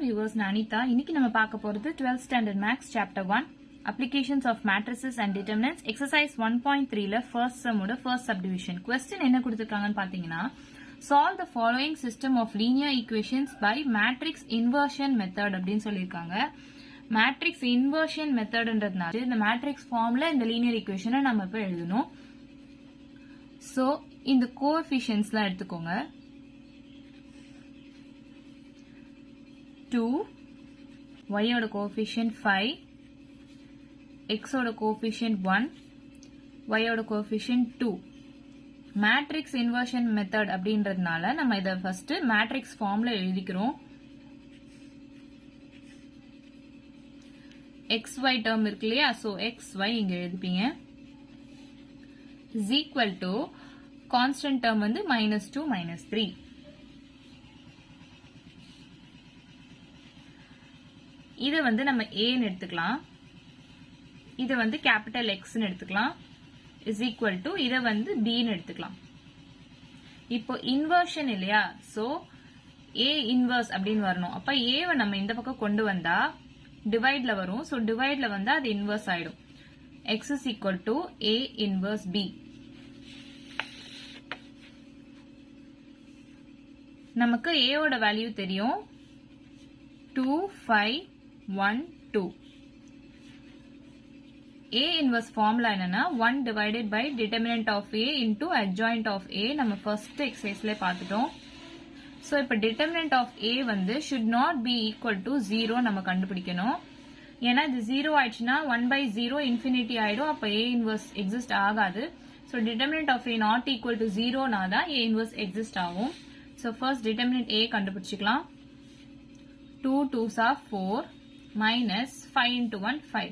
viewers, நான் அனிதா. இன்னைக்கு நம்ம பார்க்க போறது 12th standard maths chapter 1 applications of matrices and determinants exercise 1.3ல first sum ஓட first subdivision. question என்ன கொடுத்திருக்காங்கன்னு பாத்தீங்கன்னா solve the following system of linear equations by matrix inversion method அப்படினு சொல்லிருக்காங்க. matrix inversion methodன்றதுனால இந்த matrix formல இந்த linear equationஐ நம்ம இப்ப எழுதணும். so இந்த coefficientsலாம் எடுத்துக்கோங்க. 2, y ஓட coefficient 5, x ஓட coefficient 1, y ஓட coefficient 2. matrix inversion method அப்படின்றதுனால நம்ம இத first matrix formல எழுதிக்கிறோம். xy term இருக்கு இல்லையா, so xy இங்க எழுதிப்பீங்க. is equal to constant term வந்து -2 -3. இத வந்து நம்ம a ன்னு எடுத்துக்கலாம். இத வந்து capital X ன்னு எடுத்துக்கலாம். is equal to இத வந்து b ன்னு எடுத்துக்கலாம். இப்போ inversion இல்லையா, so a inverse அப்படின்னு வரணும். அப்ப a வை நம்ம இந்த பக்கம் கொண்டு வந்தா divideல வரும். so divideல வந்தா அது inverse ஆயிடும். x is equal to a inverse b. நமக்கு a ஓட வேல்யூ தெரியும் 2 5 1 2. a inverse formula என்னன்னா 1 divided by determinant of a into adjoint of a. நம்ம first exerciseல பார்த்துட்டோம். so இப்ப determinant of a வந்து should not be equal to 0 நம்ம கண்டுபிடிக்கணும். ஏன்னா இது 0 ஆயிடுச்சுன்னா 1 by 0 infinity ஆயிடும். அப்ப a inverse exist ஆகாது. so determinant of a not equal to 0 நாதான் a inverse exist ஆகும். so first determinant a கண்டுபிடிச்சுக்கலாம். 2 2s are 4 minus 5 into 1 5.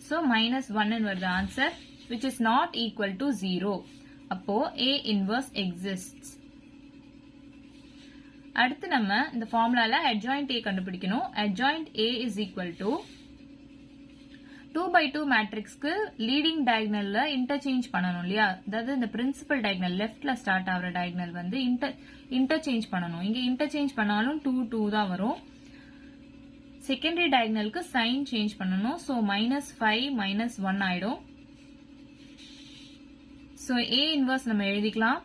so minus 1 ன்னு வருது answer, which is not equal to 0. அப்போ a inverse exists. அடுத்து நம்ம இந்த ஃபார்முலால adjoint a கண்டுபிடிக்கணும். adjoint a is equal to 2 by 2 மேட்ரிக்ஸ்க்கு leading டயகனல்ல interchange பண்ணணும் இல்லையா, அதாவது இந்த பிரின்சிபல் டயகனல் லெஃப்ட்ல ஸ்டார்ட் ஆகிற டயகனல் வந்து இன்டர்சேஞ்ச் பண்ணணும். இங்க இன்டர்சேஞ்ச் பண்ணாலும் 2 2 தான் வரும். செகண்டரி டயகனலுக்கு சைன் சேஞ்ச் பண்ணணும். so -5 -1 ஆயிடும். so a inverse நம்ம எழுதிக்கலாம்.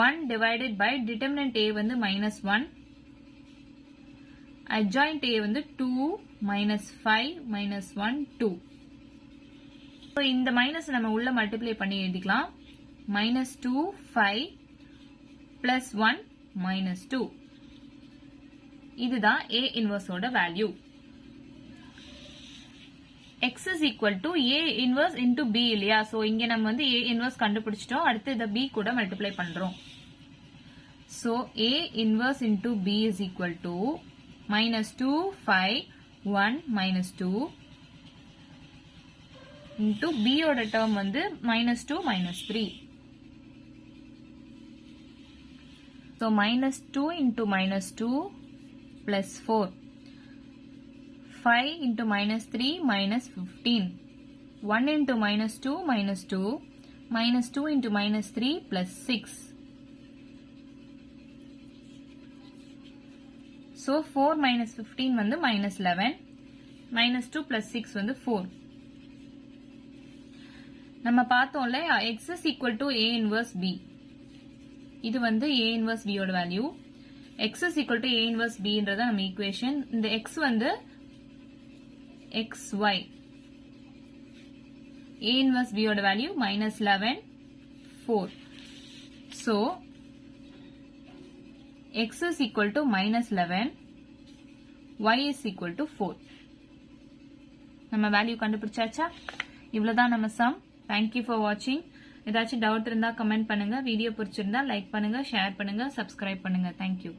1 divided by determinant a வந்து -1, adjoint a வந்து 2 -5 -1 2. so இந்த மைனஸ் நம்ம உள்ள மல்டிப்ளை பண்ணி எழுதிக்கலாம். -2 5 plus 1 -2. இதுதான் a inverse ஓட value. x is equal to a inverse into b இல்லையா, so இங்க நம்ம வந்து a inverse கண்டுபிடிச்சிட்டோம். அடுத்து இத b கூட மல்டிப்ளை பண்றோம். so a inverse into b is equal to -2 5 1 -2 into b ஓட term வந்து -2 -3. so -2 into -2 plus 4. 5 into -3 -15. 1 into -2 -2. -2 into -3 plus 6. so 4 minus 15 வந்து -11. -2 plus 6 வந்து 4. நம்ம பார்த்தோம்ல x is equal to a inverse b. இது வந்து a inverse b ஓட value. x is equal to a inverse b ன்றத நம்ம ஈக்குவேஷன். இந்த x வந்து xy. a inverse b ஓட value -11 4. so x is equal to -11, y is equal to 4. நம்ம value கண்டுபிடிச்சாச்சா? இவ்வளவுதான் நம்ம sum. thank you for watching. ஏதாச்சும் டவுட் இருந்தா கமெண்ட் பண்ணுங்க. வீடியோ பிடிச்சிருந்தா லைக் பண்ணுங்க, ஷேர் பண்ணுங்க, சப்ஸ்கிரைப் பண்ணுங்க. thank you.